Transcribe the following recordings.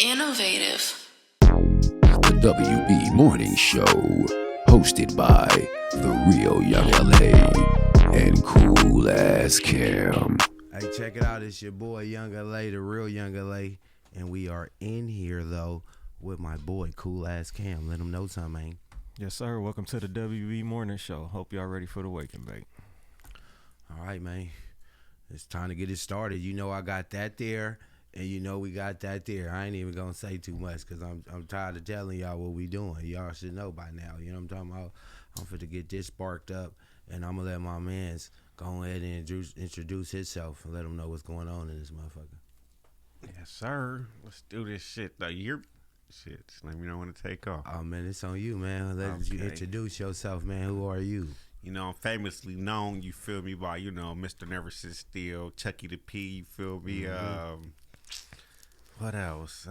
Innovative. The WB Morning Show, hosted by The Real Young LA and Cool Ass Cam. Hey, check it out. It's your boy Young LA, The Real Young LA. And we are in here, though, with my boy Cool Ass Cam. Let him know something, man. Yes, sir. Welcome to the WB Morning Show. Hope y'all ready for the wake and bake. All right, man. It's time to get it started. You know I got that there, and you know we got that there. I ain't even going to say too much because I'm tired of telling y'all what we doing. Y'all should know by now. You know what I'm talking about? I'm finna get this sparked up, and I'm going to let my mans go ahead and introduce himself and let him know what's going on in this motherfucker. Yes, sir. Let's do this shit. Shit, just let me know when to take off. Oh, man, it's on you, man. Let you introduce yourself, man. Who are you? You know, I'm famously known, you feel me, by, you know, Mr. Never Sit Still, Chucky the P, you feel me? Mm-hmm. What else?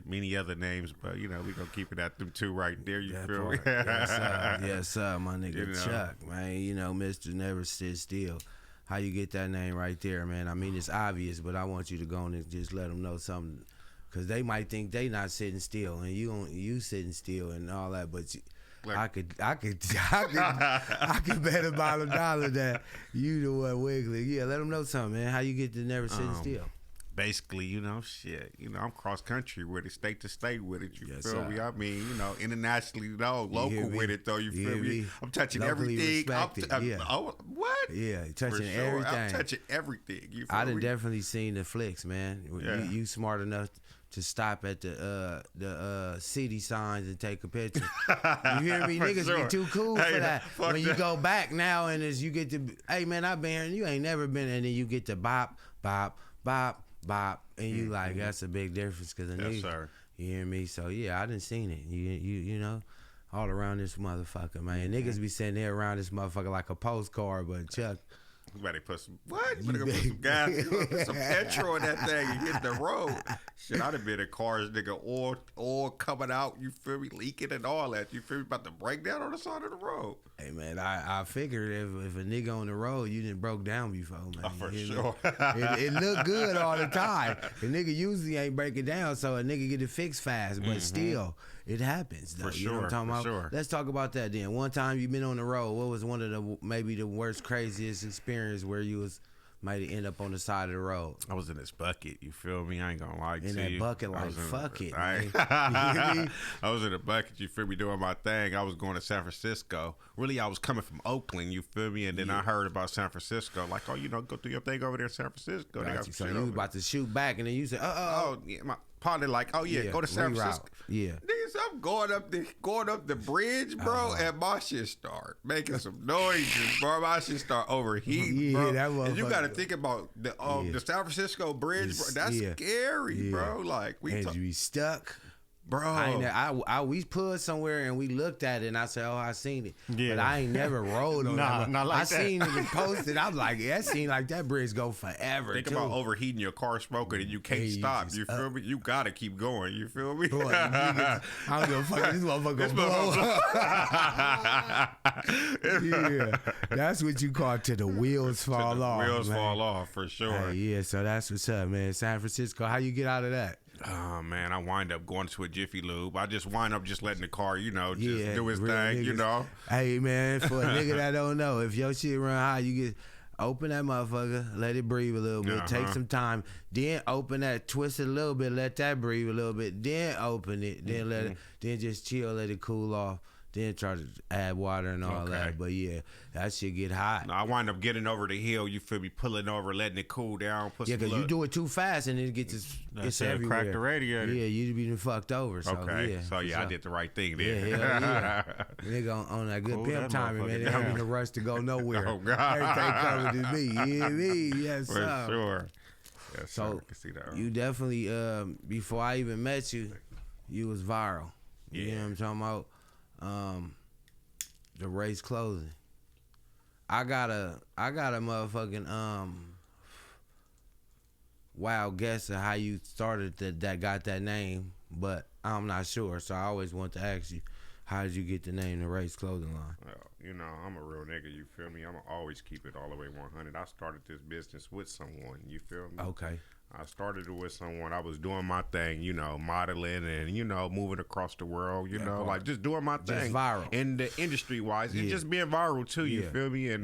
Many other names, but, you know, we gonna keep it at them two right there, you That feel part. me? Yes, sir, my nigga You know. Chuck, man. You know, Mr. Never Sit Still. How you get that name right there, man? I mean, it's obvious, but I want you to go on and just let them know something. Because they might think they not sitting still, and you sitting still and all that, but I could bet about $1 that you the one wiggling. Yeah, let them know something, man. How you get to never sitting still? Basically, you know, I'm cross country with it, state to state with it, you Yes, feel sir. me? I mean, you know, internationally, no, hear local me? with it, though, you You feel hear me? me? I'm touching Locally everything. respected, yeah. What? Yeah, For touching sure. everything. I'm touching everything, you feel I done me? definitely seen the flicks, man. Yeah. You smart enough to stop at the city signs and take a picture. You hear me? For Niggas sure. be too cool Hey, for that. fuck When you that. go back now and as you get to, hey man, I've been here and you ain't never been, and then you get to bop, bop, bop, bop, and you like, that's a big difference because the Yes, niggas, sir. you hear me? So yeah, I done seen it. You know, all around this motherfucker, man. Niggas be sitting there around this motherfucker like a postcard, but Chuck, You better put some what? You better put some gas, put some petrol in that thing and hit the road. Shit, I'd have been in cars, nigga, oil coming out, you feel me, leaking and all that. You feel me, about to break down on the side of the road. hey man, I figured if a nigga on the road, you didn't broke down before, man. Oh, for You hear sure. me? It look good all the time. The nigga usually ain't breaking down, so a nigga get it fixed fast, but still, it happens though. For You know what I'm sure, talking for about? sure. Let's talk about that then. One time you been on the road, what was one of the maybe the worst, craziest experience where you was might end up on the side of the road? I was in this bucket, you feel me? I ain't gonna lie to In you. that bucket, I like, was in- fuck it, I, man. You hear me? I was in a bucket, you feel me, doing my thing. I was going to San Francisco. Really, I was coming from Oakland, you feel me? And then I heard about San Francisco. Like, oh, you know, go do your thing over there in San Francisco. They got Got you. So some shit you was over about to shoot back, and then you said, Oh, yeah, my partner like, oh yeah, go to San reroute. Francisco. Yeah. Niggas, I'm going up the bridge, bro, and my shit start making some noises, bro. My shit start overheating, Yeah, bro. that And you got to motherfucker- think about the San Francisco bridge, bro. It's- That's yeah. scary, Yeah. bro. Like And you be stuck. bro. We pulled somewhere and we looked at it and I said, oh, I seen it. Yeah. But I ain't never rode on Nah, that. not like I that. seen it and posted. I'm like, that seemed like that bridge go forever. Think too. about overheating your car smoking and you can't Yeah, you stop. just You feel me? You gotta keep going. You feel me? Boy, niggas, I don't give a fuck. This motherfucker This gonna blow up. motherfucker- Yeah, that's what you call till the wheels fall off. Wheels man. fall off for sure. Hey, yeah, so that's what's up, man. San Francisco, how you get out of that? Oh man, I wind up going to a Jiffy Lube. I just wind up just letting the car, you know, just Yeah, do his real thing, you niggas. know. Hey man, for a nigga that don't know, if your shit run high, you get open that motherfucker, let it breathe a little bit, take some time, then open that, twist it a little bit, let that breathe a little bit, then open it, then let it, then just chill, let it cool off, then try to add water and all Okay. that. But yeah, that shit get hot. I wind up getting over the hill, you feel me, pulling over, letting it cool down. Put Yeah, some because you look- do it too fast and it gets it's it, everywhere. crack the radiator. Yeah, you be done fucked over. So, Okay, yeah, so yeah, for I did the right thing Yeah, there. hell yeah. Nigga on that good Cool pimp that timing, man. motherfucker They don't down. in a rush to go nowhere. Oh, God. Everything covered to me. You hear me? Yes, For sir. sure. Yes, So, sir. I can see that. You definitely, before I even met you, you was viral. You know what I'm talking about? The race closing. I got a motherfucking wild guess of how you started that got that name, but I'm not sure. So I always want to ask you, how did you get the name The Race Clothing Line? Well, you know, I'm a real nigga, you feel me? I'm going to always keep it all the way 100. I started this business with someone, you feel me? Okay. I started it with someone. I was doing my thing, you know, modeling and, you know, moving across the world, you know, like just doing my thing. Just viral. In the industry wise. And just being viral too, you feel me? And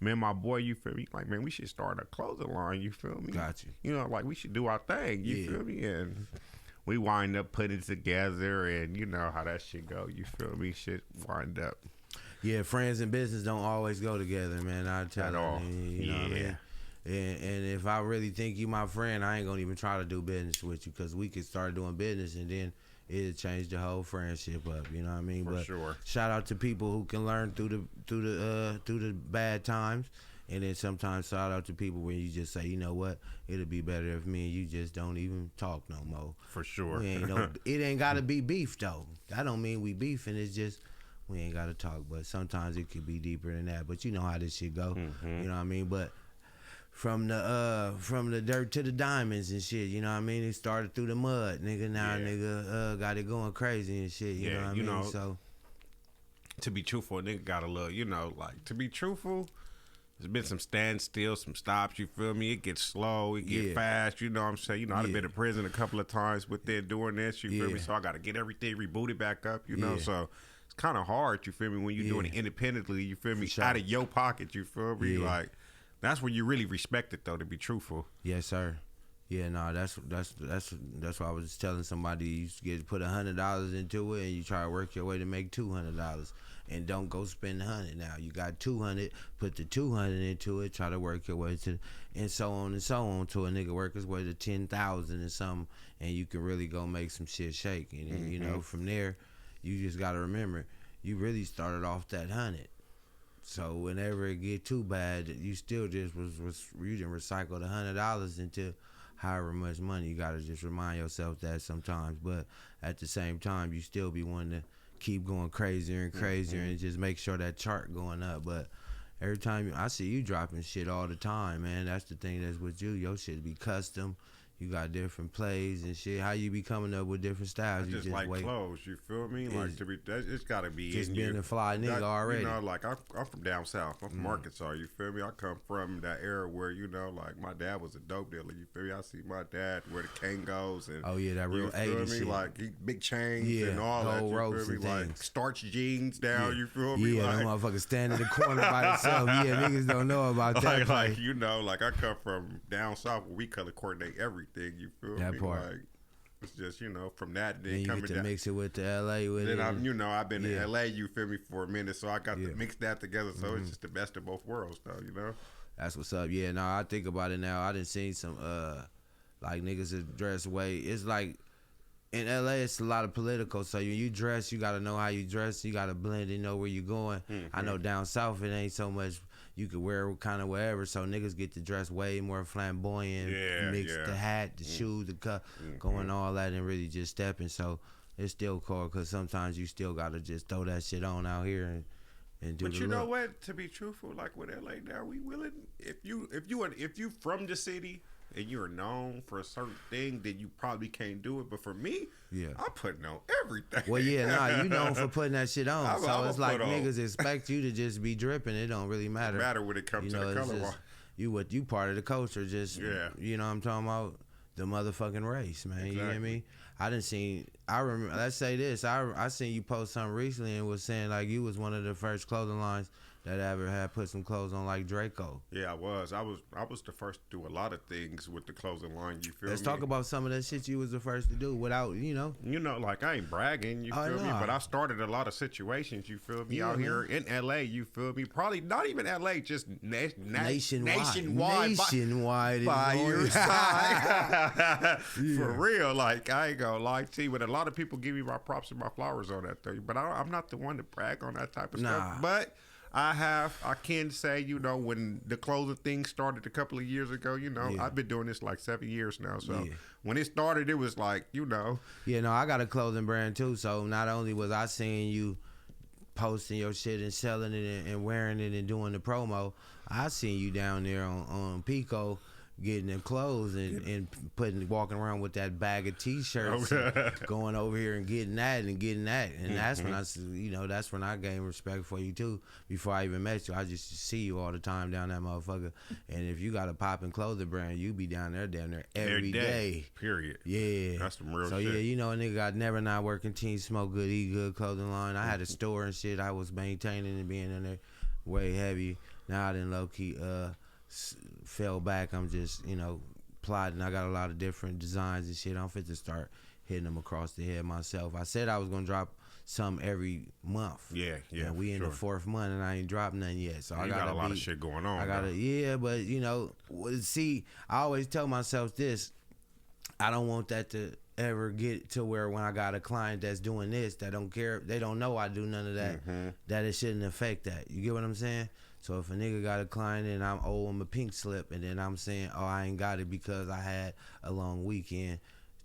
me and my boy, you feel me? Like, man, we should start a clothing line, you feel me? Got you. You know, like we should do our thing, you feel me? And we wind up putting it together and you know how that shit go, you feel me? Shit wind up. Yeah, friends and business don't always go together, man. I tell you, you know what I mean? And if I really think you my friend, I ain't gonna even try to do business with you because we could start doing business and then it'll change the whole friendship up. You know what I mean? For sure. Shout out to people who can learn through the bad times, and then sometimes shout out to people where you just say, you know what, it'll be better if me and you just don't even talk no more. For sure. It ain't gotta be beef though. That don't mean we beefing. It's just we ain't gotta talk. But sometimes it could be deeper than that. But you know how this shit go. You know what I mean? But from the dirt to the diamonds and shit, you know what I mean? It started through the mud, nigga. Now nigga got it going crazy and shit, you know what I mean? So to be truthful, a nigga got a little, you know, like to be truthful, there's been some standstill, some stops, you feel me? It gets slow, it get fast, you know what I'm saying? You know, I've been in prison a couple of times with them doing this, you feel me? So I gotta get everything rebooted back up, you know, so it's kind of hard, you feel me, when you're doing it independently, you feel me, out of your pocket, you feel me? Like, that's when you really respect it, though, to be truthful. Yes, sir. Yeah, no, that's why I was just telling somebody you put $100 into it and you try to work your way to make $200, and don't go spend $100. Now you got $200, put the $200 into it, try to work your way to, and so on to a nigga work his way to $10,000 and something, and you can really go make some shit shake. And then, you know, from there, you just gotta remember, you really started off that 100. So whenever it get too bad, you still just you didn't recycle the $100 into however much money. You gotta just remind yourself that sometimes. But at the same time, you still be wanting to keep going crazier and crazier and just make sure that chart going up. But every time I see you dropping shit all the time, man. That's the thing that's with you. Your shit be custom. You got different plays and shit. How you be coming up with different styles? I just like clothes, you feel me? Like to be, it's gotta be just in being you. a fly nigga already. You know, like I'm from down south. I'm from Arkansas. You feel me? I come from that era where you know, like my dad was a dope dealer. You feel me? I see my dad wear the Kangos and that real 80s shit. Like big chains and all that. You ropes feel me? And like starch jeans down. You feel me? Yeah, like, that motherfucker stand in the corner by himself. Yeah, niggas don't know about that. Like you know, like I come from down south where we color coordinate everything. You feel me? Part. Like, it's just, you know, from that then you coming get to down, mix it with the LA with then it. I'm, you know, I've been in LA, you feel me, for a minute, so I got to mix that together. So it's just the best of both worlds, though, you know. That's what's up. Yeah, no, I think about it now. I done seen some like niggas that dress way. It's like in LA, it's a lot of political. So when you dress, you gotta know how you dress. You gotta blend and know where you're going. I know down south it ain't so much. You could wear kind of wherever, so niggas get to dress way more flamboyant, mix the hat, the shoes, the cut, going all that, and really just stepping. So it's still cool because sometimes you still gotta just throw that shit on out here and do. But you know what? To be truthful, like with LA now, we willing. If you from the city and you're known for a certain thing, then you probably can't do it. But for me, I'm putting on everything. Well, you known for putting that shit on. So it's like niggas expect you to just be dripping. It don't really matter. Matter when it comes to the color. You part of the culture. Just you know what I'm talking about, the motherfucking race, man. Exactly. You know what I mean? I remember. Let's say this. I seen you post something recently and was saying like you was one of the first clothing lines that ever had put some clothes on like Draco. Yeah, I was the first to do a lot of things with the clothing line. You feel me? Let's talk about some of that shit you was the first to do without, you know. You know, like I ain't bragging, you feel me? But I started a lot of situations, you feel me, out here in LA, you feel me? Probably not even LA, just nationwide. Nationwide by your side. For real, like I ain't gonna lie to you, but a lot of people give me my props and my flowers on that thing. But I'm not the one to brag on that type of stuff. But I can say, you know, when the clothing thing started a couple of years ago, you know, I've been doing this like 7 years now. So when it started, it was like, you know. Yeah, no, I got a clothing brand too. So not only was I seeing you posting your shit and selling it and wearing it and doing the promo, I seen you down there on Pico getting them clothes and walking around with that bag of T-shirts, and going over here and getting that, and that's when that's when I gained respect for you too. Before I even met you, I just see you all the time down that motherfucker. And if you got a popping clothing brand, you be down there every day. Period. Yeah, that's some real so shit. Yeah, you know, a nigga got Never Not Working Team, Smoke Good, Eat Good clothing line. I had a store and shit. I was maintaining and being in there way heavy. Now I done low key fell back. I'm just, plotting. I got a lot of different designs and shit. I'm fit to start hitting them across the head myself. I said I was gonna drop some every month. Yeah. And we in the 4th month and I ain't dropped nothing yet. So I got a lot of shit going on. But see, I always tell myself this. I don't want that to ever get to where when I got a client that's doing this, that don't care, they don't know I do none of that, that it shouldn't affect that. You get what I'm saying? So if a nigga got a client and I'm owe him a pink slip and then I'm saying, oh, I ain't got it because I had a long weekend,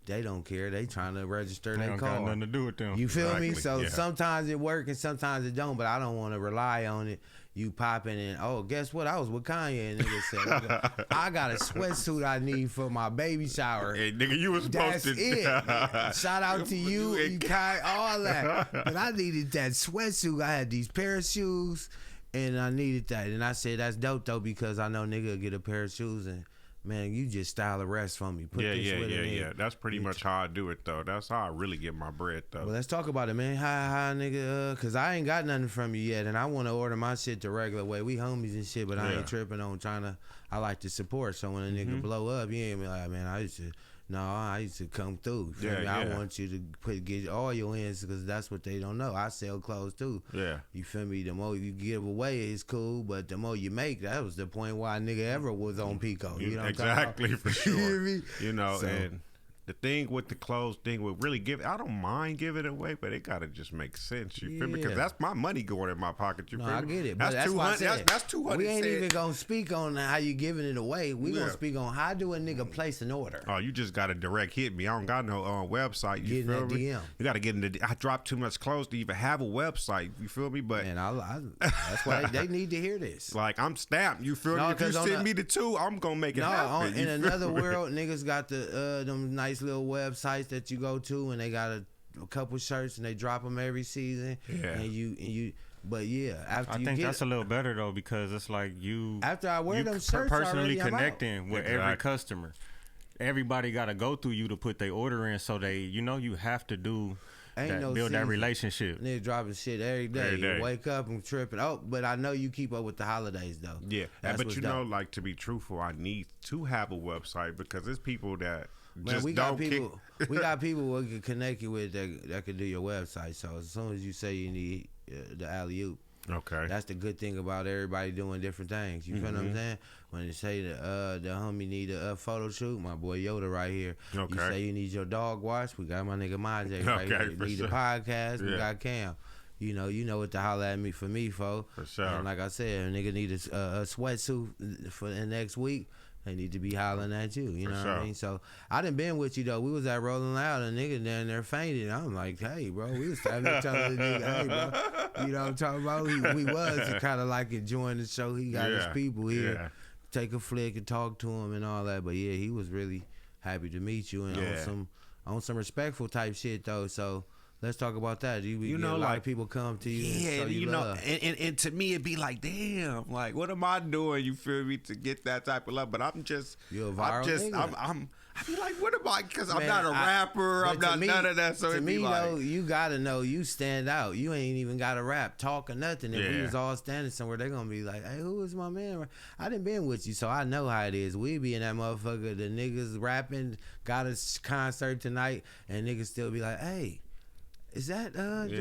they don't care. They trying to register their car. Got nothing to do with them. You feel me? So sometimes it works and sometimes it don't, but I don't want to rely on it. You popping and, oh, guess what? I was with Kanye and nigga said, I got a sweatsuit I need for my baby shower. Hey, nigga, you was supposed That's it. Shout out to you Kai, all that. But I needed that sweatsuit. I had these pair of shoes and I needed that. And I said, that's dope though, because I know nigga will get a pair of shoes and, man, you just style the rest for me. Yeah. That's pretty much how I do it, though. That's how I really get my bread, though. Well, let's talk about it, man. How nigga, because I ain't got nothing from you yet, and I want to order my shit the regular way. We homies and shit, but I ain't tripping on trying to, I like to support. So when a nigga blow up, you ain't be like, man, I used to come through. I want you to get oil in because that's what they don't know. I sell clothes too. Yeah. You feel me? The more you give away is cool, but the more you make, that was the point why a nigga ever was on Pico. You know what exactly, I'm for sure. And the thing with the clothes thing would really I don't mind giving it away, but it gotta just make sense. You feel me? Because that's my money going in my pocket. You feel me? I get it. That's $200. That's $200. We ain't even gonna speak on how you giving it away. We gonna speak on how do a nigga place an order. Oh, you just gotta direct hit me. I don't got no website. You feel me? DM. You gotta get in the. I dropped too much clothes to even have a website. You feel me? But that's why they need to hear this. Like I'm stamped. You feel me? If you send me the 2, I'm gonna make it happen. In another world, niggas got the them nice little websites that you go to and they got a couple shirts and they drop them every season. Yeah. And you but yeah, after I think that's a little better though, because it's like you after I wear them shirts personally already, connecting with every customer. Everybody got to go through you to put their order in, so they, you have to do build that relationship. Niggas dropping shit every day. You wake up and tripping. Oh, but I know you keep up with the holidays though. Yeah, but like, to be truthful, I need to have a website because there's people that. Man, we got people we can connect you with that could do your website. So as soon as you say you need the alley-oop, okay, that's the good thing about everybody doing different things. You feel what I'm saying? When you say the homie need a photo shoot, my boy Yoda right here. Okay. You say you need your dog wash, we got my nigga Majay right here. You need a podcast, we got Cam. You know what to holler at me for me, fo. For sure. And like I said, a nigga need a sweatsuit for the next week. They need to be hollering at you. You know what I mean? So I done been with you though. We was at Rolling Loud and nigga down there fainted. I'm like, hey bro, we was standing there telling the nigga, hey bro, you know what I'm talking about? We was kind of like enjoying the show. He got his people here. Yeah. Take a flick and talk to him and all that. But yeah, he was really happy to meet you and on some respectful type shit though. So let's talk about that. You know, a lot of people come to you. Yeah, and you know, and to me, it'd be like, damn, like, what am I doing? You feel me, to get that type of love? But I'm just, you're a viral nigga. I be like, what am I? Because I'm not a rapper. I'm not none of that. So to me, like, though, you gotta know you stand out. You ain't even got to rap, talk, or nothing. If we was all standing somewhere, they're gonna be like, hey, who is my man? I done been with you, so I know how it is. We be in that motherfucker. The niggas rapping, got a concert tonight, and niggas still be like, hey. Is that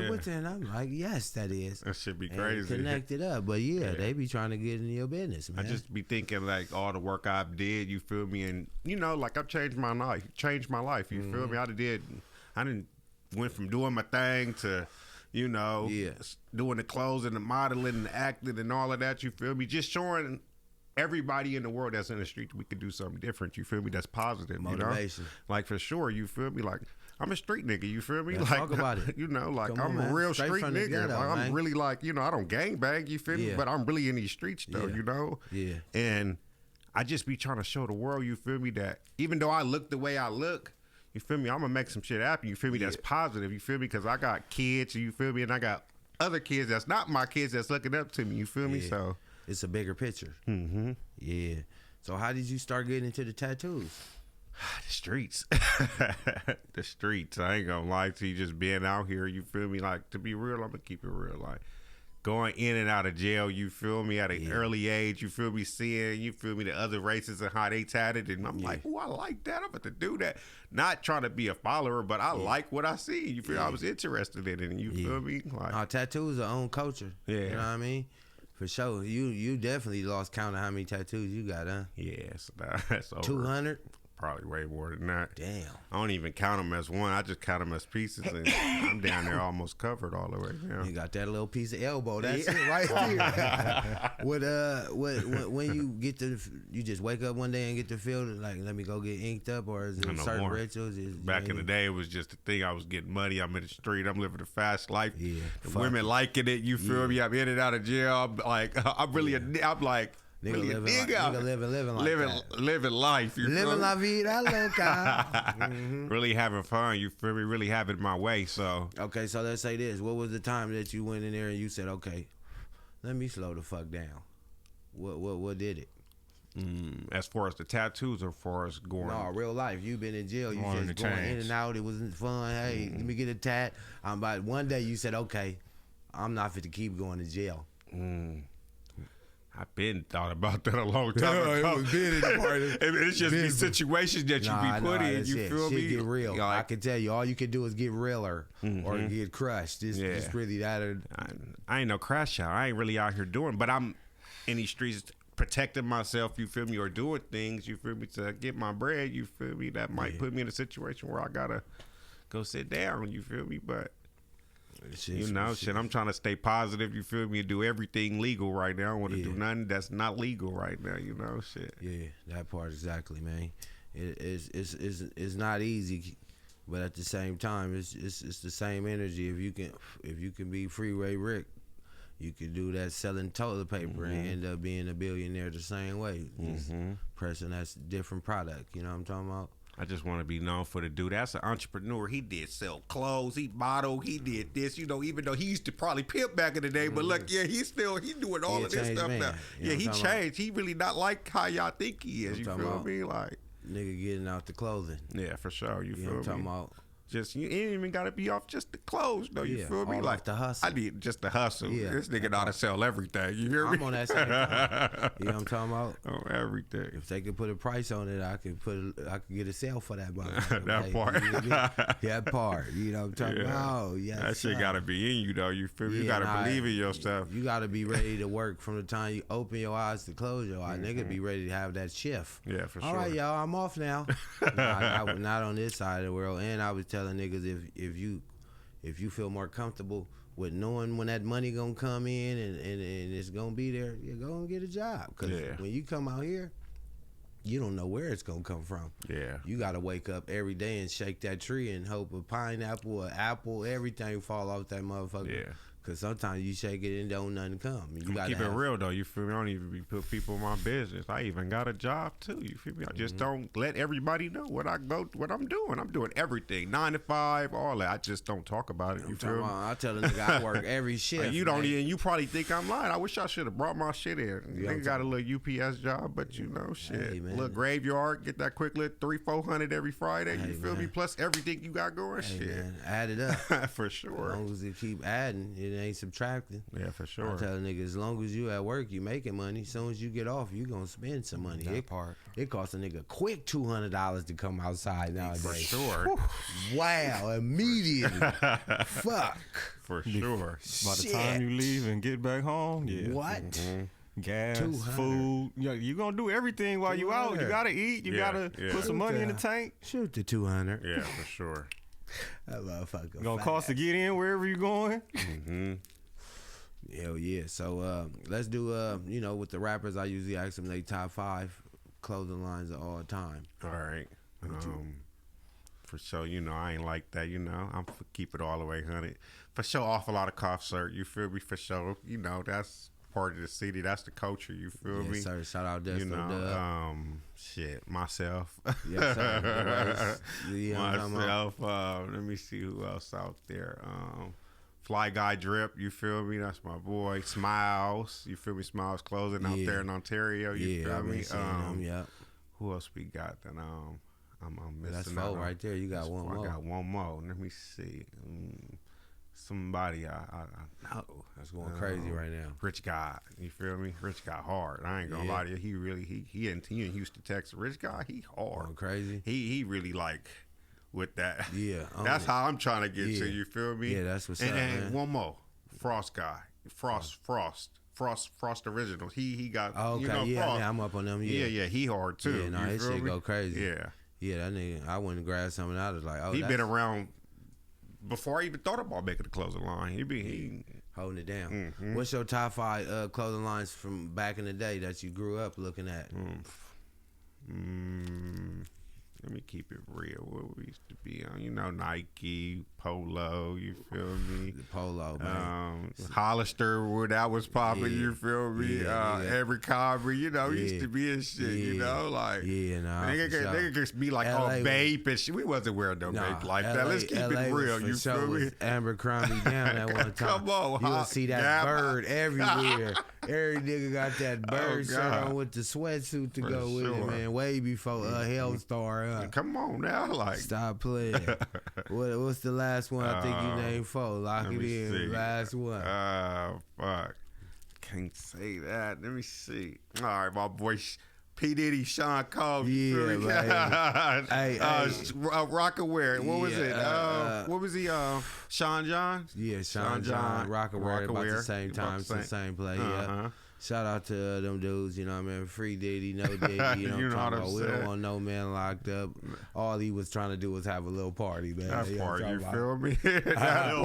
what's in? I'm like, yes, that is. That should be crazy. Connect it up, but they be trying to get in your business, man. I just be thinking like all the work I did, you feel me, and like I've changed my life. You feel me? I didn't went from doing my thing to, doing the clothes and the modeling and the acting and all of that. You feel me? Just showing everybody in the world that's in the street we could do something different. You feel me? That's positive. Motivation. Like for sure. You feel me? Like. I'm a street nigga, you feel me? Let's talk about it. I'm a real street nigga. Ghetto, I'm really like, I don't gang bang, you feel me? But I'm really in these streets though, Yeah. And I just be trying to show the world, you feel me, that even though I look the way I look, you feel me, I'm gonna make some shit happen, you feel me, that's positive, you feel me, because I got kids, you feel me, and I got other kids that's not my kids that's looking up to me, you feel me, so. It's a bigger picture. Mm-hmm. Yeah. So how did you start getting into the tattoos? The streets. The streets. I ain't gonna lie to you, just being out here, you feel me, like, to be real, I'm gonna keep it real, like, going in and out of jail, you feel me, at an early age, you feel me, seeing, you feel me, the other races and how they tatted, and I'm like, oh, I like that, I'm about to do that. Not trying to be a follower, but I like what I see, you feel I was interested in it, and you feel me? Like, tattoos are own culture. Yeah. You know what I mean? For sure. You definitely lost count of how many tattoos you got, huh? Yes. That's over. 200? Probably way more than that. Damn. I don't even count them as one. I just count them as pieces, and I'm down there almost covered all the way down. You got that little piece of elbow. That's it right there. When you get to, you just wake up one day and get to feel like, let me go get inked up, or is it certain rituals? Back in the day, it was just the thing. I was getting money. I'm in the street. I'm living a fast life. Yeah. The women liking it. You feel me? I'm in and out of jail. I'm like, I'm really I'm like. Nigga really living life. You living la vida loca. Really having fun. You feel me? Really having my way. So okay, so let's say this. What was the time that you went in there and you said, okay, let me slow the fuck down? What did it? As far as the tattoos, or far as going? No, real life. You've been in jail. You just going in and out. It wasn't fun. Hey, let me get a tat. But one day you said, okay, I'm not fit to keep going to jail. I've been thought about that a long time ago. It's just these situations that you be put in. You feel me? Get real. Like, I can tell you, all you can do is get realer or get crushed. It's really that. I ain't no crash out. I ain't really out here doing, but I'm in these streets protecting myself. You feel me? Or doing things. You feel me? To get my bread. You feel me? That might put me in a situation where I gotta go sit down. You feel me? But. I'm trying to stay positive, you feel me, and do everything legal right now. I don't want to do nothing that's not legal right now, shit. Yeah, that part exactly, man. It's not easy, but at the same time, it's the same energy. If you can be Freeway Rick, you can do that selling toilet paper and end up being a billionaire the same way. Just pressing that different product, you know what I'm talking about? I just want to be known for the dude. That's an entrepreneur. He did sell clothes. He modeled. He did this. Even though he used to probably pimp back in the day, but look, he's doing all of this stuff man. now. He changed. About? He really not like how y'all think he is. You feel me? Like nigga getting out the clothing. Yeah, for sure. You feel me? I'm talking about. Just you ain't even gotta be off just the clothes though. You feel me? Like the hustle. I need just the hustle. Yeah, this nigga know how to sell everything. You hear me? I'm on that same time. You know what I'm talking about? On everything. If they could put a price on it, I could get a sale for that. That part. That part. You know what I'm talking about? Oh, yes. That shit gotta be in you though. You feel me? You gotta believe in yourself. You gotta be ready to work from the time you open your eyes to close your eyes. Nigga be ready to have that shift. Yeah, for sure. All right, y'all, I'm off now. Not on this side of the world. And I was telling niggas if you feel more comfortable with knowing when that money gonna come in and it's gonna be there, you go and get a job. Because when you come out here, you don't know where it's gonna come from. Yeah. You gotta wake up every day and shake that tree and hope a pineapple, an apple, everything fall off that motherfucker. Yeah. Cause sometimes you shake it and don't nothing come. You gotta keep it real though. You feel me? I don't even be put people in my business. I even got a job too. You feel me? I just don't let everybody know what I'm doing. I'm doing everything, 9 to 5, all that. I just don't talk about it. You feel me? I tell a nigga I work every shift. You don't even. You probably think I'm lying. I wish I should have brought my shit in. Nigga got a little UPS job, but shit, little graveyard. Get that quick little 300-400 every Friday. You feel me? Plus everything you got going. Shit, man, add it up for sure. As long as you keep adding, it ain't subtracting. Yeah, for sure. I tell a nigga, as long as you at work, you making money. As soon as you get off, you gonna spend some money. It costs a nigga quick $200 to come outside nowadays. For sure. Wow, immediately. Fuck. For sure. By the time you leave and get back home, What? Gas, food. You gonna do everything while you out. You gotta eat. You gotta put some money in the tank. Shoot the 200. Yeah, for sure. That motherfucker. Gonna cost to get in wherever you going. Hell yeah. So let's do with the rappers, I usually ask them they top 5 clothing lines of all time. All right. For sure, I ain't like that, I'm for keep it all the way 100. For sure, awful lot of cough shirt. You feel me? For sure. That's part of the city. That's the culture. You feel me? Sir. Shout out Desto You know, Dub. shit, myself. Yes, sir. Myself. Let me see who else out there. Fly Guy Drip, you feel me? That's my boy. Smiles, you feel me? Smiles Clothing out there in Ontario, you feel me? Who else we got that I'm missing? That's four right there. You got one more. I got one more. Let me see. Somebody I know. That's going crazy right now. Rich Guy, you feel me? Rich Guy hard. I ain't gonna lie to you. He really he in Houston, Texas. Rich Guy, he hard. Going crazy. He really like with that. Yeah. That's how I'm trying to get to, you feel me? Yeah, that's what's up, and man. one more. Frost Guy. Frost Original. He got Okay, you know, yeah, Frost. yeah, I'm up on them. Yeah, he hard too. Yeah, no, you his feel shit me? go crazy. Yeah. Yeah, that nigga, I went and grabbed something. I was like, oh, He been around before I even thought about making a clothing line. He holding it down. What's your top 5 clothing lines from back in the day that you grew up looking at? Let me keep it real. What we used to be on, you know, Nike, Polo, you feel me? The Polo, man. Hollister, where that was popping, Yeah. you feel me? Yeah. Abercrombie, you know, used Yeah. to be in shit, you know, like. Yeah, nah, Nigga for sure. could be like, LA oh, babe and shit. We wasn't wearing no babe like that. Let's keep LA it real, was you for sure feel me? was Abercrombie down at one time. Come on, you huh? would see that Yeah. bird everywhere. Every nigga got that bird shirt God. on with the sweatsuit to For go with it, sure. man. Way before Hellstar. Come on now, like. Stop playing. What's the last one I think you named 4? Lock Let it me in. see. Last one. Fuck. Can't say that. Let me see. All right, my boy P. Diddy, Sean Cole. Yeah, man. Hey, Rockaware. What was it? Yeah, what was he? Sean John? Yeah, Sean John, Rockaware, about the same time, it's the same play. Yeah. Shout out to them dudes, you know what I mean? Free Diddy, no Diddy, you know what I'm talking about? We don't want no man locked up. All he was trying to do was have a little party, man. That You know what part, I'm you talking feel me? That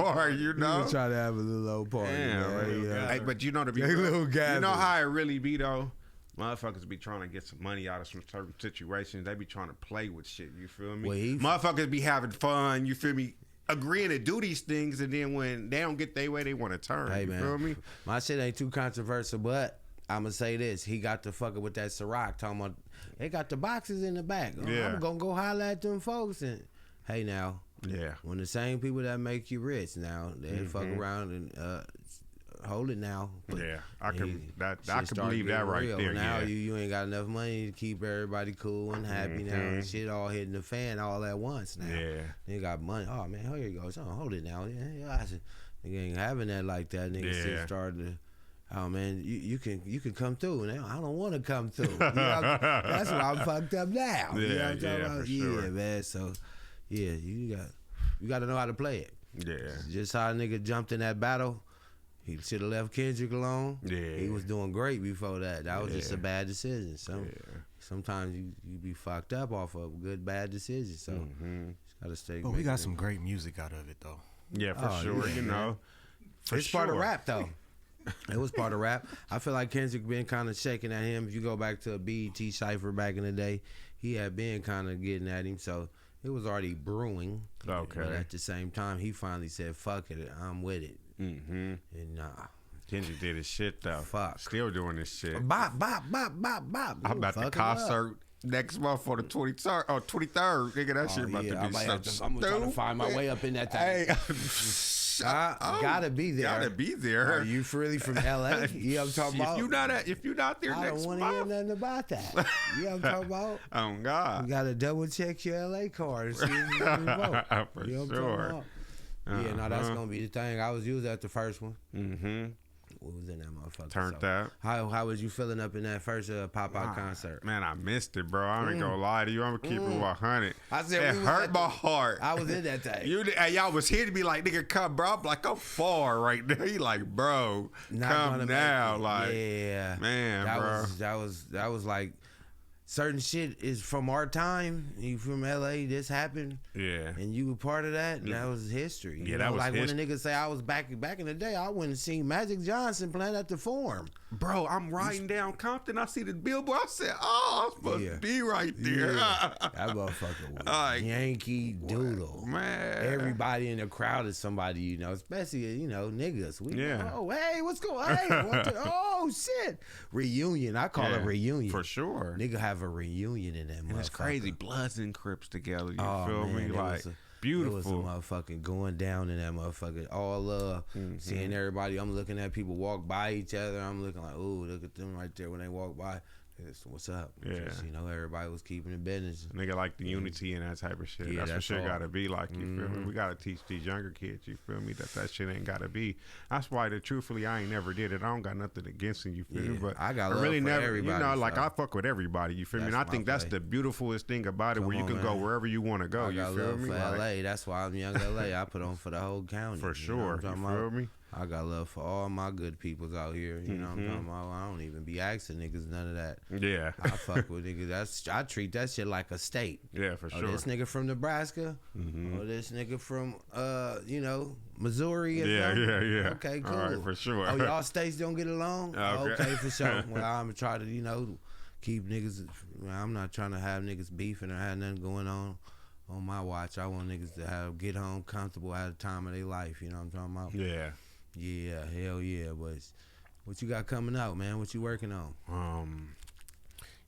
part, you He know? was trying to have a little old party, man. You know? Hey, but you know to be They real, little you know gathering. how it really be though? Motherfuckers be trying to get some money out of some certain situations. They be trying to play with shit, you feel me? Well, Motherfuckers be having fun, you feel me? Agreeing to do these things, and then when they don't get their way, they want to turn. Hey, you man. feel me? My shit ain't too controversial, but I'm going to say this. He got to fucking with that Ciroc, talking about, they got the boxes in the back. Yeah. I'm going to go holler at them folks. And hey, now, Yeah. when the same people that make you rich now, they fuck around and hold it now. But Yeah, I can shit I can start believe that getting right real. there. Now Yeah. you ain't got enough money to keep everybody cool and happy now. And shit all hitting the fan all at once now. Yeah. Nigga got money. Oh man, here you go. So hold it now. Yeah, I said, nigga ain't having that like that. Nigga Yeah. shit started to. Oh man, you can come through. Now I don't want to come through. You know, that's what I'm fucked up now. You know what I'm talking about? for sure. Yeah, man. So yeah, you got to know how to play it. Yeah. Just how a nigga jumped in that battle. He should have left Kendrick alone. Yeah. He was doing great before that. That was just a bad decision. Sometimes you be fucked up off of a good bad decision. So just gotta stay. But we got some great music out of it though. Yeah, for Oh, sure. yeah, You man. know. For It's part of sure. rap though. It was part of rap. I feel like Kendrick been kind of shaking at him. If you go back to a BET Cypher back in the day, he had been kind of getting at him. So it was already brewing. Okay. But at the same time, he finally said, "Fuck it, I'm with it." Mm-hmm. And Kendrick did his shit though. Fuck. Still doing this shit. bop, bop, bop, bop, bop. I'm about the Fuck him up. concert next month for the 23rd. Oh, 23rd. Nigga, that shit about to be I'm trying to find my way up in that thing. Hey. Gotta be there. Gotta be there. Are you really from LA? You know what I'm talking about? If you not there I next don't want to hear month. nothing about that. You know what I'm talking about? Oh God. You gotta double check your LA card and see if you can vote. For You know what I'm sure. talking about? Yeah, no, that's gonna be the thing. I was used at the first one. Mm-hmm. What was in that motherfucker? Turned So, out. How was you feeling up in that first pop out concert? Man, I missed it, bro. I ain't gonna lie to you. I'm gonna keep it 100. I said it we was hurt at my the- heart. I was in that thing. Y'all was here to be like, nigga, come, bro. I'm like, I'm far right now. He like, bro, Not come gonna now. make it. Like, yeah, man, bro. That was like certain shit is from our time. You from LA, this happened, Yeah. and you were part of that. And that was history. Yeah, You that know, was like history. when a nigga say I was back in the day. I went and seen Magic Johnson playing at the Forum. Bro, I'm riding down Compton. I see the billboard. I said, "Oh, I'm supposed to be right there." Yeah. That motherfucker was Yankee Doodle. Man, everybody in the crowd is somebody you know, especially niggas. We know, hey, what's going on? Hey, oh shit, reunion. I call it reunion for sure. Nigga have a reunion in that motherfucker. It's crazy, Bloods and Crips together. You feel me? Like. Beautiful. It was a motherfucking going down in that motherfucker. All love. Seeing everybody. I'm looking at people walk by each other. I'm looking like, ooh, look at them right there when they walk by. What's up? Yeah. Just, everybody was keeping the business. Nigga like the unity and that type of shit. Yeah, that's what shit gotta be like, you feel me? We gotta teach these younger kids, you feel me, that shit ain't gotta be. That's why truthfully I ain't never did it. I don't got nothing against them, you feel me? But I got love really for never everybody. I fuck with everybody, you feel me? And I think that's the beautifulest thing about it, where you can go wherever you wanna go, you feel me? I got love for LA. That's why I'm young LA. I put on for the whole county. For sure. You feel me? I got love for all my good peoples out here. You know what I'm talking about? I don't even be asking niggas none of that. Yeah. I fuck with niggas. I treat that shit like a state. Yeah, for sure. This nigga from Nebraska. Or this nigga from, Missouri. Yeah. Okay, cool. All right, for sure. Oh, y'all states don't get along? Okay, for sure. Well, I'm going to try to, keep niggas. I'm not trying to have niggas beefing or have nothing going on my watch. I want niggas to get home comfortable at a time of their life. You know what I'm talking about? Yeah. Yeah, hell yeah. But what you got coming out, man? What you working on?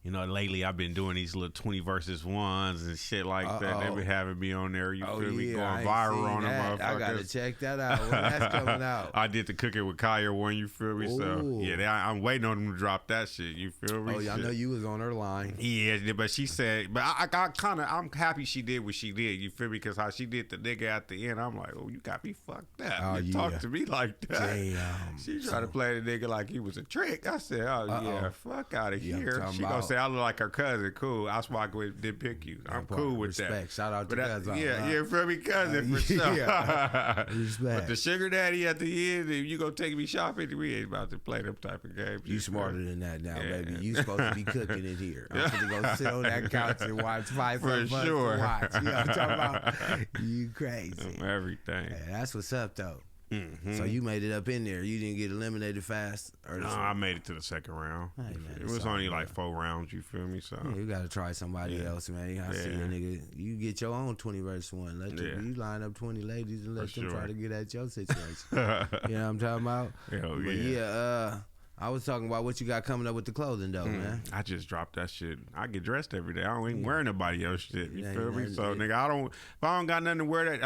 Lately I've been doing these little 20 versus 1s and shit like that. They been having me on there. You feel me? Going viral on them motherfuckers. I gotta check that out. When that's coming out. I did the Cooking with Kaya one. You feel me? Ooh. So I'm waiting on them to drop that shit. You feel me? Oh yeah, I know you was on her line. Yeah, but she said, but I'm happy she did what she did. You feel me? Because how she did the nigga at the end, I'm like, oh, you got me fucked up. Oh, you talk to me like that. Damn. She tried to play the nigga like he was a trick. I said, yeah, fuck out of here. She gonna say I look like her cousin. Cool. That's why I didn't pick you. I'm cool with respect. that. Shout out to cousin. Yeah, for me cousin for sure. Respect. But the sugar daddy at the end, if you gonna take me shopping, we ain't about to play them type of games. You smarter than that now, baby. You supposed to be cooking in here. I'm gonna go sit on that couch and watch Five for sure. Watch. You know what I'm talking about? You crazy. Everything. Hey, that's what's up though. So you made it up in there. You didn't get eliminated fast? No, I made it to the second round. Hey, man, it was only like 4 rounds, you feel me? So you got to try somebody else, man. I see a nigga. You get your own 20 versus 1. Let you line up 20 ladies and let them try to get at your situation. You know what I'm talking about? I was talking about what you got coming up with the clothing, though, man. I just dropped that shit. I get dressed every day. I don't even wear nobody else shit. You feel me? So, nigga, if I don't got nothing to wear if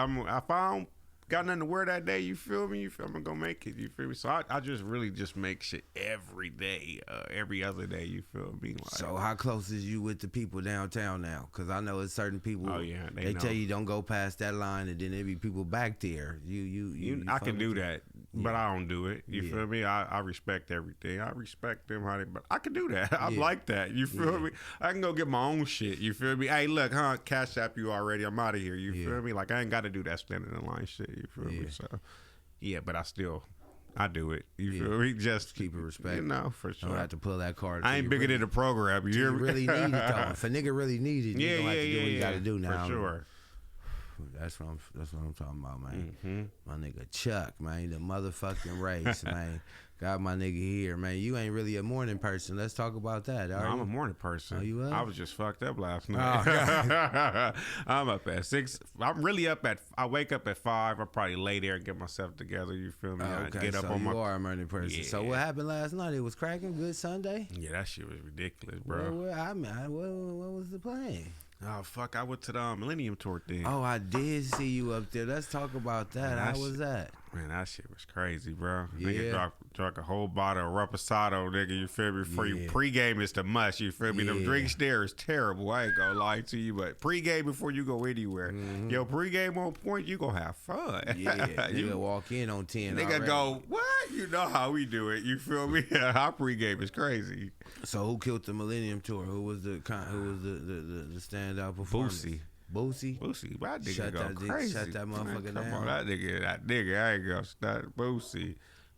I don't got nothing to wear that day, you feel me? I'm gonna go make it, you feel me? So I just really just make shit every day, every other day, you feel me? Like, so how close is you with the people downtown now? Because I know it's certain people, they tell you don't go past that line, and then there be people back there. I can do that, but I don't do it. You feel me? I respect everything. I respect them, but I can do that. I'm like that, you feel me? I can go get my own shit, you feel me? Hey, look, Cash App you already, I'm out of here, you feel me? Like, I ain't got to do that standing in line shit. You feel me? So, but I do it. You feel me? Just keep it respect. For sure. Don't have to pull that card. I ain't bigger than the program. You really need it though. If a nigga really need it, you don't have to do what you got to do now. For sure. That's what I'm talking about, man. My nigga Chuck, man, the motherfucking race, man. Got my nigga here, man. You ain't really a morning person. Let's talk about that. I'm a morning person. Oh, you up? I was just fucked up last night. I'm up at 6. I wake up at 5. I probably lay there and get myself together. You feel me? Okay, get up so on you are a morning person. Yeah. So what happened last night? It was cracking. Good Sunday? Yeah, that shit was ridiculous, bro. What was the plan? Oh, fuck. I went to the Millennium Tour thing. Oh, I did see you up there. Let's talk about that. How was that? Man, that shit was crazy, bro. Nigga drank a whole bottle of Reposado, nigga, you feel me? For you, pregame is the must, you feel me? Them drinks there is terrible. I ain't gonna lie to you, but pregame before you go anywhere. Yo, pregame on point, you gonna have fun. Yeah, you walk in on 10 Nigga already. Go, what? You know how we do it, you feel me? Our pregame is crazy. So who killed the Millennium Tour? Who was the standout performer? Boosie? That nigga go crazy. Shut that motherfucker down. Come on, that nigga, I ain't gonna start Boosie.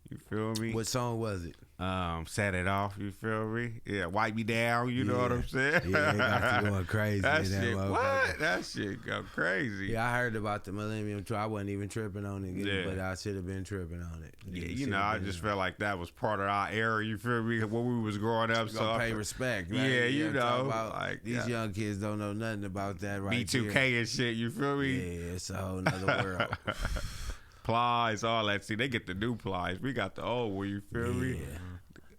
You feel me? What song was it? set it off, you feel me? Yeah, wipe me down, you know what I'm saying? Yeah, they got you going crazy. That in shit, motherfucker. what? That shit go crazy. Yeah, I heard about the Millennium Tour. I wasn't even tripping on it, Yeah. but I should have been tripping on it. Yeah, It you should know, have I been just on felt like that was part of our era, you feel me, when we was growing up. it. You gonna pay respect, man. Yeah, you talk know, about, like, these yeah. young kids don't know nothing about that right B2K there. and shit, you feel me? Yeah, it's a whole nother world. Plies, all that. See, they get the new plies. We got the old one, you feel me? Yeah.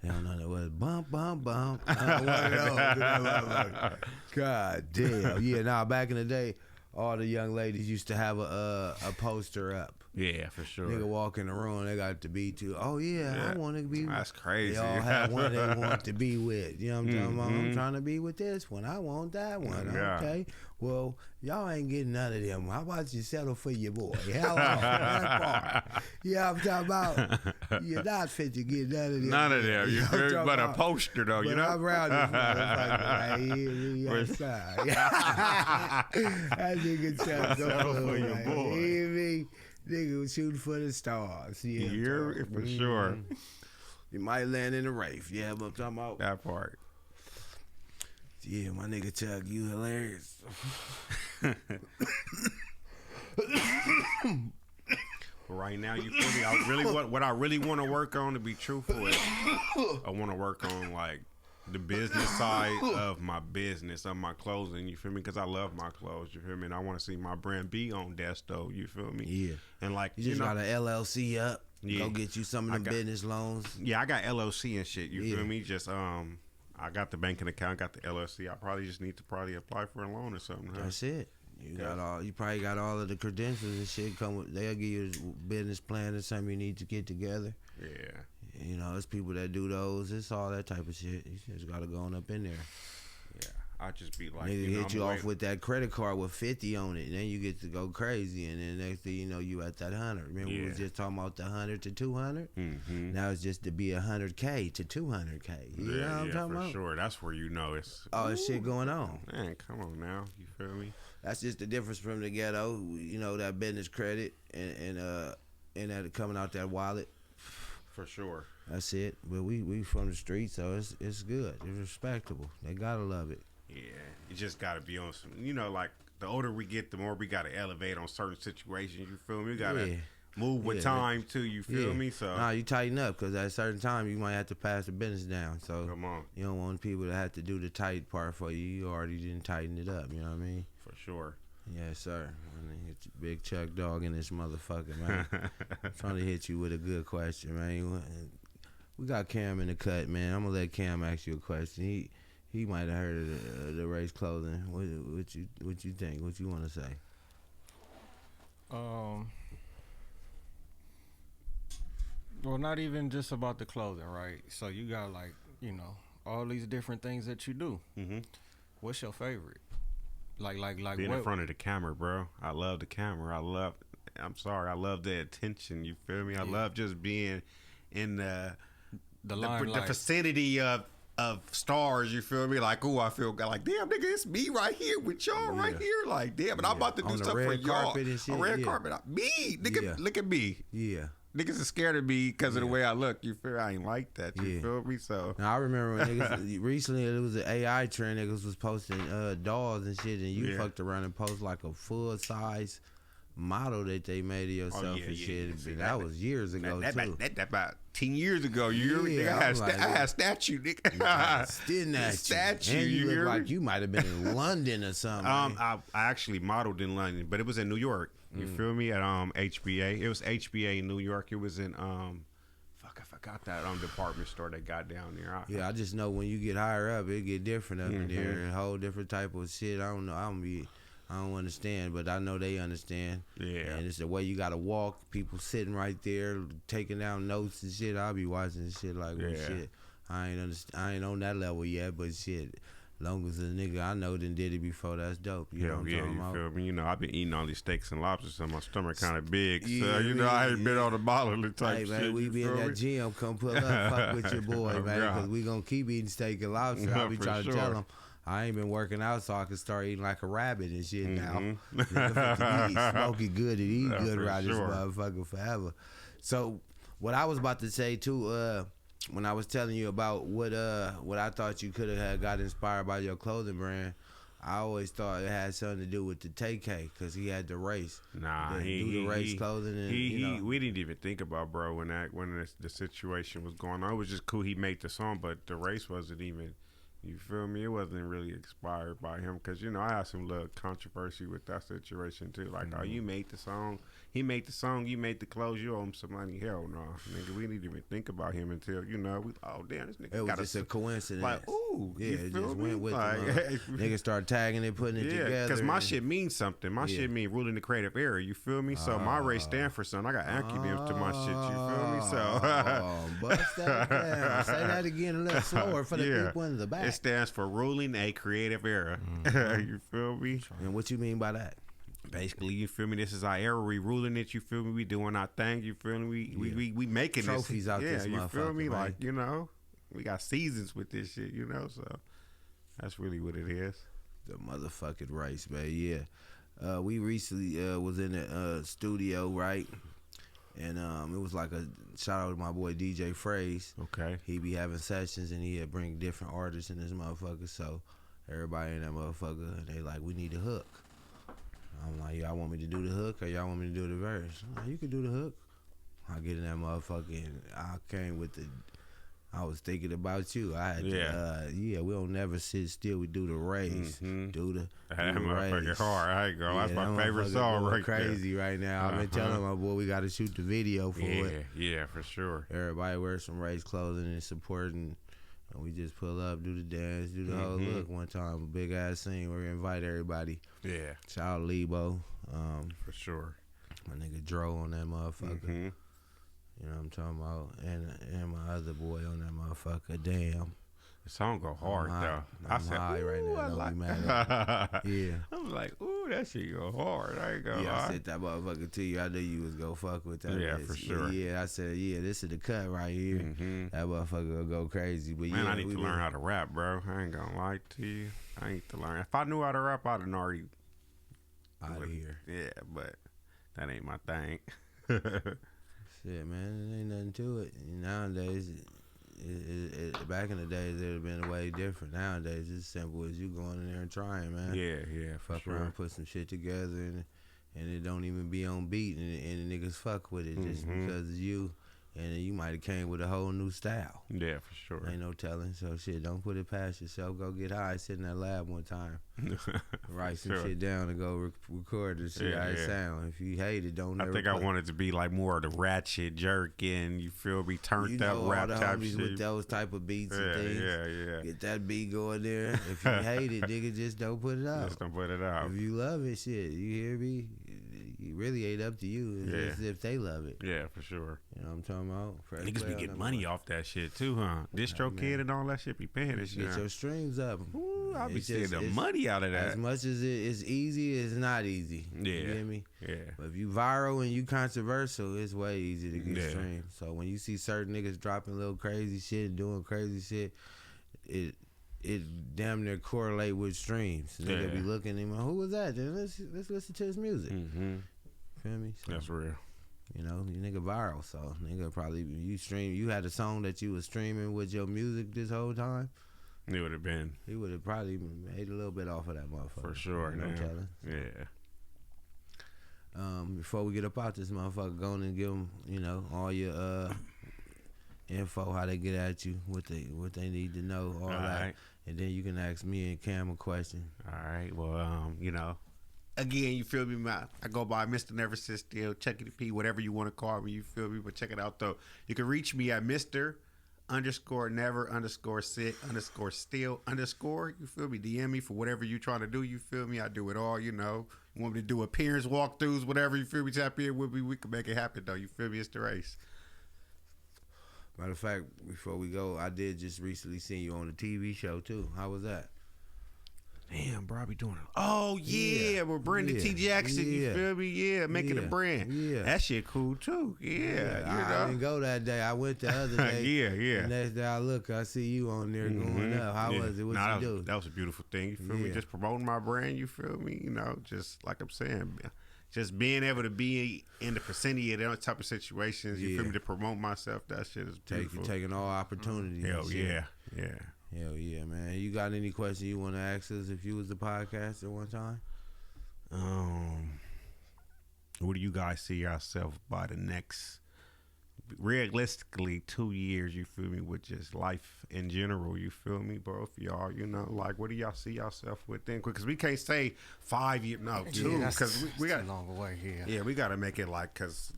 They don't know that was bump, bump, bump. One of those. God damn. Yeah, nah, back in the day, all the young ladies used to have a poster up. Yeah, for sure. Nigga walk in the room, they got to be too. Oh yeah, Yeah. I want to be. That's crazy. They all have one they want to be with. You know what I'm talking about? I'm trying to be with this one. I want that one. Yeah. Okay. Well, y'all ain't getting none of them. How about you settle for your boy? Hello, that part. You know what I'm talking about? You're not fit to get none of them. None of them. You know what I'm feel me? talking But a about? poster, though, you But know? I'm around this motherfucker right here, outside. That nigga Chuck Settle go for your like, boy. you hear me? Nigga was shooting for the stars. Yeah, I'm You're talking- for sure. You might land in the Wraith. Yeah, but I'm talking about. That part. Yeah, my nigga Chuck, you hilarious. Right now, you feel me? I really what I really want to work on, to be truthful, is I want to work on like the business side of my business, of my clothing. You feel me? Because I love my clothes. You feel me? And I want to see my brand be on Desto. You feel me? Yeah. And like You just know, got an LLC up. Yeah. Go get you some of them business loans. yeah, I got LLC and shit. You Yeah. feel me? Just I got the banking account, got the LLC. I probably just need to apply for a loan or something. Huh? That's it. You probably got all of the credentials and shit. They'll give you a business plan or something you need to get together. Yeah. You know, it's people that do those. It's all that type of shit. You just gotta go on up in there. Yeah. I just be like, Nigga you know, hit you off with that credit card with 50 on it, and then you get to go crazy, and then next thing you know, you at that 100. Remember we was Yeah. just talking about the 100 to 200. Mm-hmm. Now it's just to be 100K to 200K. You know what I'm talking for about? sure. That's where you know it's. All this shit going on. Man, come on now. You feel me? That's just the difference from the ghetto. You know, that business credit and that coming out that wallet. For sure. That's it. But we from the street, so it's good. It's respectable. They gotta love it. Yeah, you just gotta be on some. You know, like the older we get, the more we gotta elevate on certain situations. You feel me? We gotta Yeah. move with Yeah, time too. You feel me? So Nah, you tighten up because at a certain time you might have to pass the business down. So come on, you don't want people to have to do the tight part for you. You already didn't tighten it up. You know what I mean? for sure. Yes, sir. It's Big Chuck Dog in this motherfucker, man. I'm trying to hit you with a good question, man. We got Cam in the cut, man. I'm gonna let Cam ask you a question. He might have heard of the race clothing. What you think? What you want to say? Well, not even just about the clothing, right? So you got like, you know, all these different things that you do. Mm-hmm. What's your favorite? Like Being what? in front of the camera, bro. I love the camera. I love the attention. You feel me? I love just being in the limelight. vicinity of stars. You feel me? Like, ooh, I feel like, damn, nigga, it's me right here with y'all right here. Like, damn, and I'm about to do On the stuff for red y'all. carpet and shit, On red yeah. carpet. Me, nigga, Yeah. look at me. Yeah. Niggas is scared of me because of the way I look. You feel? I ain't like that. You Yeah. feel me? So Now I remember when niggas recently it was an AI trend. Niggas was posting dolls and shit, and you Yeah. fucked around and post like a full size model that they made of yourself and shit. See, that was years ago that too. about 10 years ago. You hear me? Yeah, Nigga, I'm like, I had statue, nigga. Sitting at Statue, you. And you hear look me? like you might have been in London or something. I actually modeled in London, but it was in New York. You feel me? At HBA. It was HBA in New York. It was in I forgot that department store they got down there. Yeah, I just know when you get higher up, it get different up in there, and a whole different type of shit. I don't know. I don't understand, but I know they understand. Yeah. And it's the way you gotta walk. People sitting right there, taking down notes and shit. I'll be watching this shit like, well, Yeah. shit. I ain't on that level yet, but shit. Long as a nigga I know done did it before, that's dope. You know what I'm yeah, talking you about? feel me? You know, I've been eating all these steaks and lobsters, so my stomach kind of big. So, Yeah, you know, I ain't yeah. been on the bottling type Hey, shit. man, we you be in feel that me? gym. Come pull up, fuck with your boy, Oh, man, God. because we going to keep eating steak and lobster. I be For trying to sure. tell him I ain't been working out so I can start eating like a rabbit and shit now. Mhm. Nigga finna eat, smoking good and eat Yeah, good for around this sure. motherfucker forever. So, what I was about to say, too, when I was telling you about what I thought you could have got inspired by your clothing brand, I always thought it had something to do with the TK because he had the race. Nah, the race clothing. And, we didn't even think about bro when the situation was going on. It was just cool he made the song, but the race wasn't even. You feel me? It wasn't really inspired by him because I had some little controversy with that situation too. Like, oh, you made the song, he made the song, you made the clothes, you owe him some money. Hell no, nigga. We didn't even think about him until oh damn, this nigga. It was just a coincidence. Like, ooh, yeah, it just me? went with like, niggas started tagging it, putting it together. Because my shit means something. My shit mean ruling the creative era. You feel me? So my race stand for something. I got acronyms to my shit. You feel me? So bust that down. Say that again a little slower for the people in the back. It stands for ruling a creative era. You feel me? And what you mean by that? Basically, you feel me? This is our era. We ruling it. You feel me? We doing our thing. You feel me? We making trophies this. out this motherfucker. You feel me? Man. Like, we got seasons with this shit. So that's really what it is. The motherfucking race, man. Yeah. We recently was in the studio, right? And it was like a shout out to my boy DJ Phrase. Okay. He be having sessions and he'd bring different artists in this motherfucker. So everybody in that motherfucker, they like, we need a hook. I'm like, y'all want me to do the hook or y'all want me to do the verse? I'm like, you can do the hook. I get in that motherfucker and I came with I was thinking about you. I had we don't never sit still. We do the race. Do the that motherfucker race. Hard. I ain't go. That's my favorite song right crazy there. Right now. I've been telling my boy we got to shoot the video for it. Yeah, for sure. Everybody wears some race clothing and supporting. And we just pull up, do the dance, do the whole look. One time, a big ass scene where we invite everybody. Yeah. Shout out Lebo. For sure. My nigga Dro on that motherfucker. You know what I'm talking about? And my other boy on that motherfucker. Damn. The song go hard, though. I'm high right now. Don't be mad. Yeah. I'm like, ooh, that shit go hard. I ain't gonna lie. I said that motherfucker to you. I knew you was gonna fuck with that. Yeah, for sure. Yeah, I said, this is the cut right here. That motherfucker gonna go crazy. But man, I need to learn how to rap, bro. I ain't gonna lie to you. I need to learn. If I knew how to rap, I'd have already out of here. Yeah, but that ain't my thing. Shit, man, it ain't nothing to it. Nowadays, back in the days, it would have been way different. Nowadays, it's simple as you going in there and trying, man. Yeah, fuck around, put some shit together, and it don't even be on beat, and the niggas fuck with it just because it's you. And then you might have came with a whole new style. Yeah, for sure. Ain't no telling. So shit, don't put it past yourself. Go get high, sit in that lab one time, write some shit down, and go record the shit how it sound. If you hate it, don't. I think I want it to be like more of the ratchet jerking. You feel me? Turned up rap type shit with those type of beats and things. Yeah. Get that beat going there. If you hate it, nigga, just don't put it out. Just don't put it out. If you love it, shit, you hear me? It really ain't up to you. It's just if they love it. Yeah, for sure. You know what I'm talking about? Fresh niggas be getting money off that shit too, huh? DistroKid and all that shit be paying this shit. Get your streams up. Ooh, I be seeing the money out of that. As much as it's easy, it's not easy. Yeah. You hear me? Yeah. But if you viral and you controversial, it's way easy to get streams. So when you see certain niggas dropping little crazy shit and doing crazy shit, it damn near correlate with streams. Nigga be looking at him, who was that? Then let's listen to his music. Feel me? So, that's real. You know, you nigga viral, so nigga probably you had a song that you was streaming with your music this whole time. It would have been. He would have probably made a little bit off of that motherfucker. For sure, no telling. Yeah. Before we get up out this motherfucker, go on and give them, all your info, how they get at you, what they need to know, all that. Right. And then you can ask me and Cam a question. All right. Well, again, you feel me? I go by Mr. Never Sit Still, Chucky the P, whatever you want to call me, you feel me? But check it out, though. You can reach me at Mr_Never_Sit_Still_. You feel me? DM me for whatever you trying to do, you feel me? I do it all, You want me to do appearance, walkthroughs, whatever, you feel me? Tap in with me. We can make it happen, though. You feel me? It's the race. Matter of fact, before we go, I did just recently see you on a TV show, too. How was that? Damn, bro, I be doing it. Oh, yeah, with Brandon T. Jackson, you feel me? Yeah, making a brand. Yeah. That shit cool, too. Yeah, I didn't go that day. I went the other day. Yeah. The next day I look, I see you on there going up. How was it? What you do? That was a beautiful thing, you feel me? Just promoting my brand, you feel me? Just like I'm saying, just being able to be in the vicinity of those type of situations, you feel me, to promote myself, that shit is beautiful. Taking all opportunities. Hell yeah. Hell yeah, man. You got any questions you want to ask us if you was the podcast at one time? What do you guys see yourself by the next, realistically, 2 years, you feel me, with just life in general, you feel me, both y'all, you know, like, what do y'all see yourself with then? Because we can't say 5 years, no, 2, because we got a long way here. Yeah, we got to make it like, because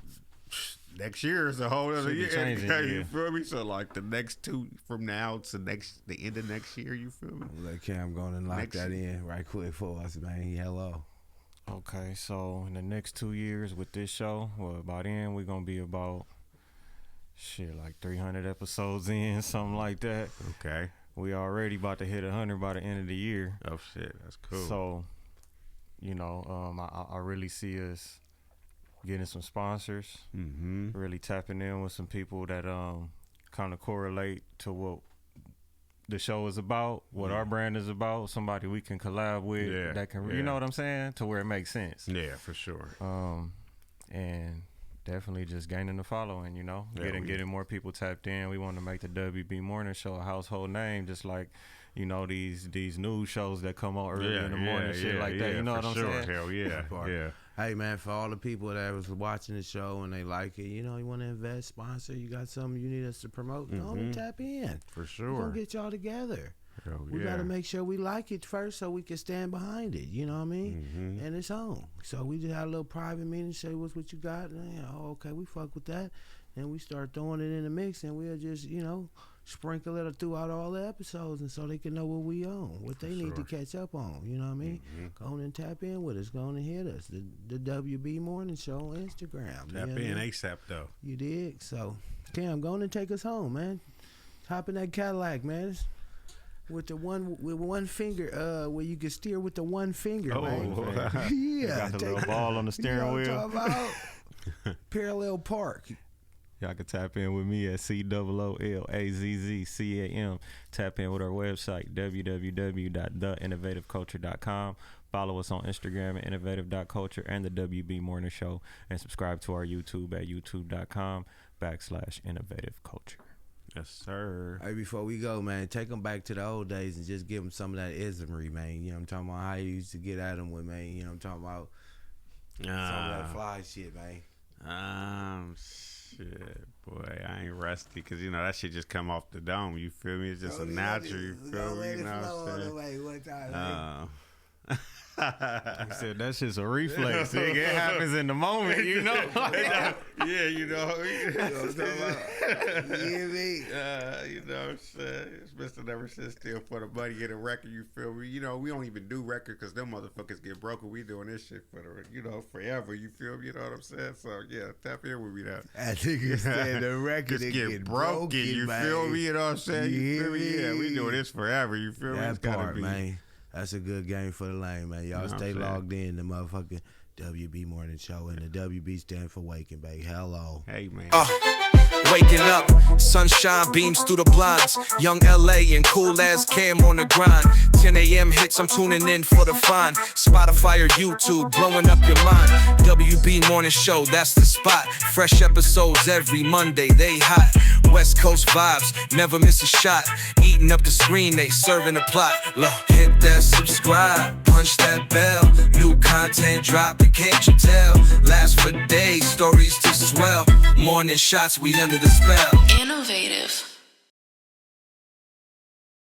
next year is a whole other year. You feel me? So like the next 2 from now to the end of next year, you feel me? Let Cam go and lock that in right quick for us, man. Hello. Okay, so in the next 2 years with this show, well, by then we're gonna be about like 300 episodes in, something like that. Okay. We already about to hit 100 by the end of the year. Oh shit, that's cool. So, you know, I really see us getting some sponsors, really tapping in with some people that kind of correlate to what the show is about, what our brand is about, somebody we can collab with that can, you know what I'm saying, to where it makes sense. Yeah, for sure. And definitely just gaining the following, you know, getting more people tapped in. We want to make the WB Morning Show a household name, just like, you know, these news shows that come on early in the morning, shit like that. You know what I'm saying? Hell yeah, yeah. Hey man, for all the people that was watching the show and they like it, you know, you want to invest, sponsor, you got something you need us to promote, go and tap in. For sure. We're gonna get y'all together. Hell we gotta make sure we like it first so we can stand behind it, you know what I mean? And it's on. So we just had a little private meeting, say what's what you got, and okay, we fuck with that. And we start throwing it in the mix, and we'll just, you know, sprinkle it throughout all the episodes, and so they can know what we own, what they need to catch up on. You know what I mean? Go on and tap in with us. Go on and hit us. The WB Morning Show on Instagram. Tap in ASAP though. You dig? So, Cam, go on and take us home, man. Hop in that Cadillac, man. With one finger, where you can steer with the one finger, man. Yeah, got the little ball on the steering wheel. You know what I'm talking about? Parallel Park. Y'all can tap in with me at COOLAZZCAM. Tap in with our website, www.theinnovativeculture.com. Follow us on Instagram at innovative.culture and the WB Morning Show. And subscribe to our YouTube at youtube.com/innovativeculture. Yes, sir. Hey, before we go, man, take them back to the old days and just give them some of that ismry, man. You know what I'm talking about? How you used to get at them with, man. You know what I'm talking about? Some of that fly shit, man. Shit, boy, I ain't rusty because, you know, that shit just come off the dome. You feel me? It's just a natural, you feel me? You know what I'm saying? He said that shit's a reflex. It happens in the moment, you know. Yeah, you know. You know what I'm saying? You know what I'm saying? It's Mr. Never Sit Still for the money in a record, you feel me? You know, we don't even do records because them motherfuckers get broken. We doing this shit for the, you know, forever, you feel me? You know what I'm saying? So, yeah, tap in with me now. I think you said the record just get broken, you feel me? You know what I'm saying? You feel me? Yeah, we doing this forever, you feel me? That part, man. That's a good game for the lane, man. Y'all stay logged in, the motherfucking WB Morning Show, and the WB stand for Waking, baby. Hello. Hey, man. Waking up, sunshine beams through the blinds. Young LA and cool ass Cam on the grind. 10 a.m. hits, I'm tuning in for the fine. Spotify or YouTube, blowing up your mind. WB Morning Show, that's the spot. Fresh episodes every Monday, they hot. West Coast vibes, never miss a shot. Eating up the screen, they serving the plot. Look, hit that subscribe, punch that bell. New content dropping, can't you tell? Last for days, stories to swell. Morning shots, we under the spell. Innovative.